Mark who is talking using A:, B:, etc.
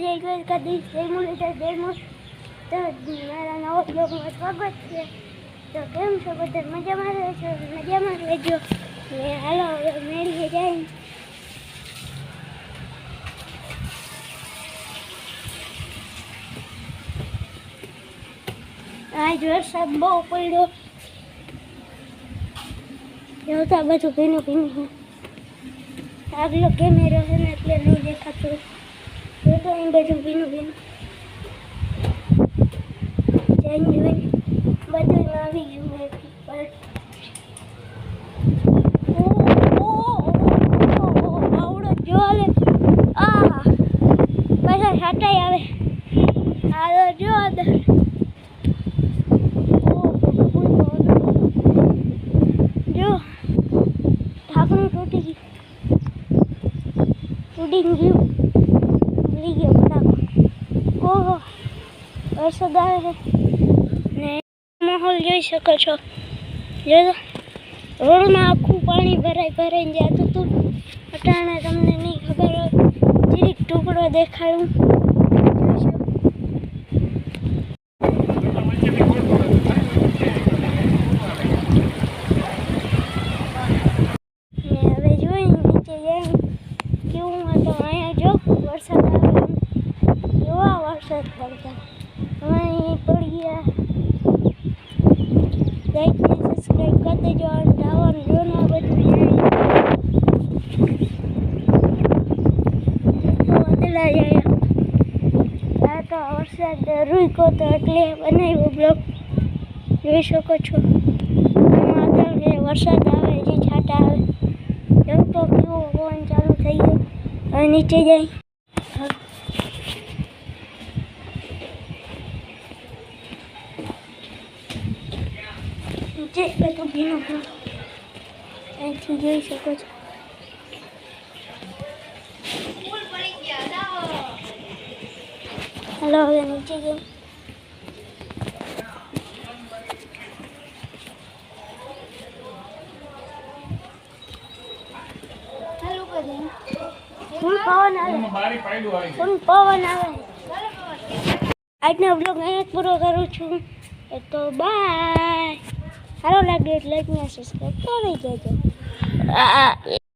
A: જય દ્વારકાધીશ, જય મુરલીધર, જય મોર. તો મારા નવા બ્લોગમાં સ્વાગત છે. તો કેમ છો બધા? મજામાં રહેશો? મજામાં રહેજો. ને હાલો હવે મેળીએ જાય. આજ વરસાદ બહુ પડ્યો. જોતા બધું ભીનું ભીનું. આગલો કેમેરો છે ને એટલે નહીં દેખાતું. જોતો અહીં બધું ભીનું ભીનું. જઈને બધું આવી ગયું. આવડો જો લે. બધા છાંટાઈ આવે. હાલો જો ઢાંકણું તૂટી ગયું. ઉડીને ગયું. ભૂલી ગયો ફટાકો. ઓહો વરસાદ આવે છે ને માહોલ જોઈ શકો છો. જો રોડમાં આખું પાણી ભરાઈને જતું હતું. અટાણે તમને નહીં ખબર હોય, જીરીક ટુકડો દેખાયું. વરસાદ આવે એવા વરસાદ પડતા અહીં પડી ગયા. લાઈકને સબસ્ક્રાઈબ કરી દેજો. દાવાનું જોવાનું બધું બદલા જાય. આ તો વરસાદ રૂકો તો એટલે બનાવ્યો બ્લોગ. જોઈ શકો છો. વરસાદ આવે જે છાંટા આવે. એવું તો કેવો પવન ચાલુ થઈ ગયો. હવે નીચે જાય. નીચે બધું ભીનું ભીનું અહીંથી જોઈ શકો છો. હાલો હવે નીચે જઈએ. પવન આવે. આજનો બ્લોગ અહીંયા પૂરો કરું છું. તો બાય. સારો લાગે એટલે સબસ્ક્રાઈબ કરી દેજો.